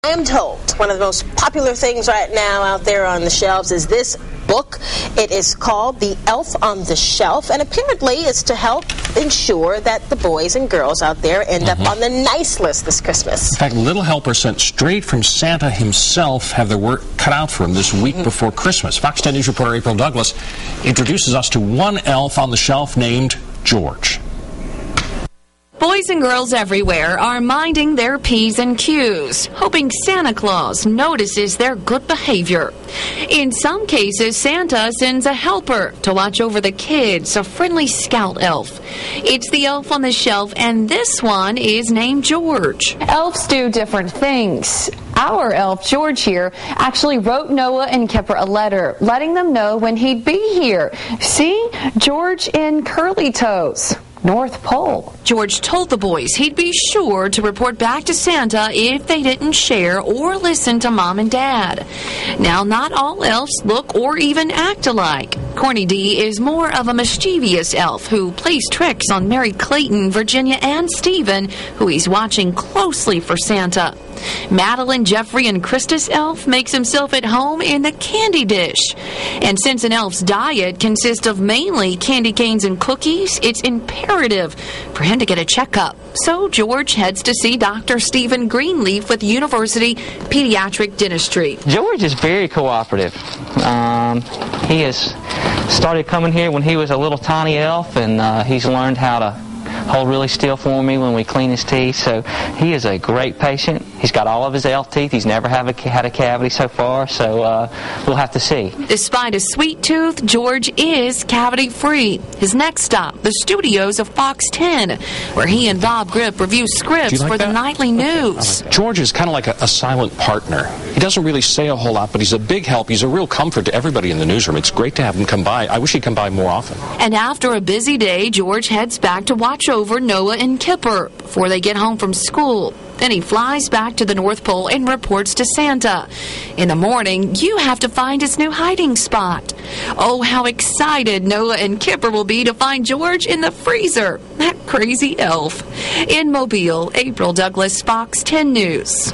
I am told one of the most popular things right now out there on the shelves is this book. It is called The Elf on the Shelf, and apparently it's to help ensure that the boys and girls out there end up on the nice list this Christmas. In fact, little helpers sent straight from Santa himself have their work cut out for them this week before Christmas. Fox 10 News reporter April Douglas introduces us to one elf on the shelf named George. Boys and girls everywhere are minding their P's and Q's, hoping Santa Claus notices their good behavior. In some cases, Santa sends a helper to watch over the kids, a friendly scout elf. It's the elf on the shelf, and this one is named George. Elves do different things. Our elf, George here, actually wrote Noah and Kipper a letter, letting them know when he'd be here. See? George in curly toes. North Pole. George told the boys he'd be sure to report back to Santa if they didn't share or listen to Mom and Dad. Now, not all elves look or even act alike. Corny D is more of a mischievous elf who plays tricks on Mary Clayton, Virginia, and Stephen, who he's watching closely for Santa. Madeline, Jeffrey, and Christus elf makes himself at home in the candy dish. And since an elf's diet consists of mainly candy canes and cookies, it's imperative for him to get a checkup. So George heads to see Dr. Stephen Greenleaf with University Pediatric Dentistry. George is very cooperative. He has started coming here when he was a little tiny elf, and he's learned how to hold really still for me when we clean his teeth. So he is a great patient. He's got all of his elf teeth. He's never had a cavity so far, so we'll have to see. Despite a sweet tooth, George is cavity-free. His next stop, the studios of Fox 10, where he and Bob Grip review scripts for the nightly news. George is kind of like a silent partner. He doesn't really say a whole lot, but he's a big help. He's a real comfort to everybody in the newsroom. It's great to have him come by. I wish he'd come by more often. And after a busy day, George heads back to watch over Noah and Kipper before they get home from school. Then he flies back to the North Pole and reports to Santa. In the morning, you have to find his new hiding spot. Oh, how excited Noah and Kipper will be to find George in the freezer. That crazy elf. In Mobile, April Douglas, Fox 10 News.